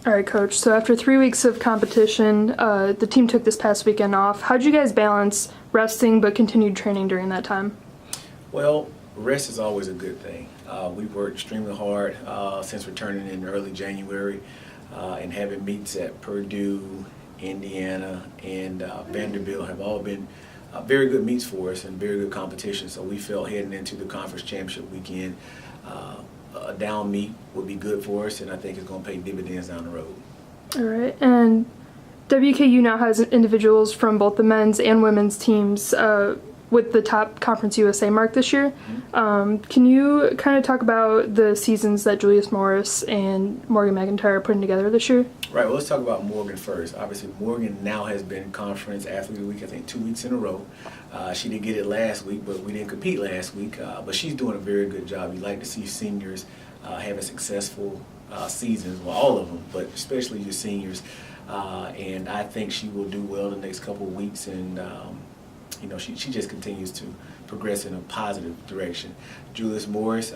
All right, Coach. So after 3 weeks of competition, the team took this past weekend off. How did you guys balance resting but continued training during that time? Well, rest is always a good thing. We've worked extremely hard since returning in early January and having meets at Purdue, Indiana, and Vanderbilt have all been very good meets for us and very good competition. So we felt heading into the conference championship weekend, a down meet would be good for us, and I think it's going to pay dividends down the road. All right. And WKU now has individuals from both the men's and women's teams with the top Conference USA mark this year. Can you kind of talk about the seasons that Julius Morris and Morgan McIntyre are putting together this year? Right, well, let's talk about Morgan first. Obviously, Morgan now has been Conference Athlete of the Week, I think, 2 weeks in a row. She didn't get it last week, but we didn't compete last week. But she's doing a very good job. You like to see seniors having successful seasons, well, all of them, but especially your seniors. And I think she will do well the next couple of weeks. And you know, she just continues to progress in a positive direction. Julius Morris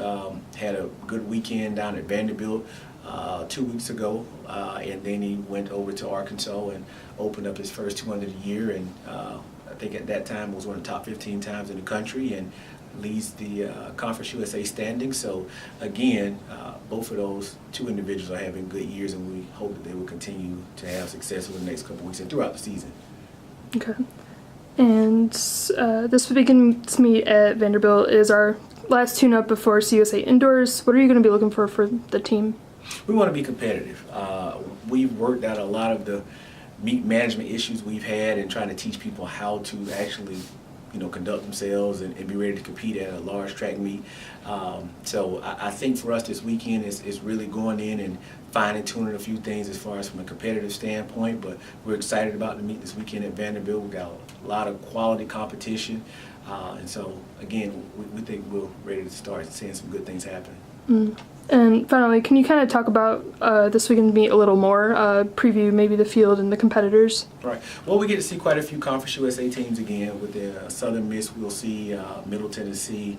had a good weekend down at Vanderbilt 2 weeks ago, and then he went over to Arkansas and opened up his first 200 a year, and I think at that time was one of the top 15 times in the country and leads the Conference USA standing. So again, both of those two individuals are having good years, and we hope that they will continue to have success over the next couple of weeks and throughout the season. Okay. And this weekend's meet at Vanderbilt is our last tune-up before CUSA Indoors. What are you going to be looking for the team? We want to be competitive. We've worked out a lot of the meet management issues we've had and trying to teach people how to actually, you know, conduct themselves and be ready to compete at a large track meet. So I think for us this weekend is really going in and fine-tuning a few things as far as from a competitive standpoint, but we're excited about the meet this weekend at Vanderbilt. We've got a lot of quality competition, and so again, we think we're ready to start seeing some good things happen. And finally, can you kind of talk about this weekend meet a little more, preview maybe the field and the competitors? Right. Well, we get to see quite a few Conference USA teams again. With the Southern Miss, we'll see Middle Tennessee.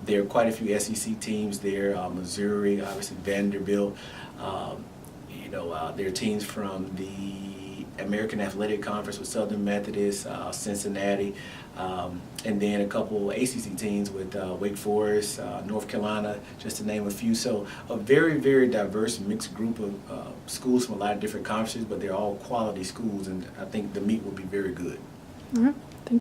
There are quite a few SEC teams there, Missouri, obviously Vanderbilt. You know, there are teams from the American Athletic Conference with Southern Methodist, Cincinnati, and then a couple ACC teams with Wake Forest, North Carolina, just to name a few. So a very, very diverse mixed group of schools from a lot of different conferences, but they're all quality schools, and I think the meet will be very good. All right.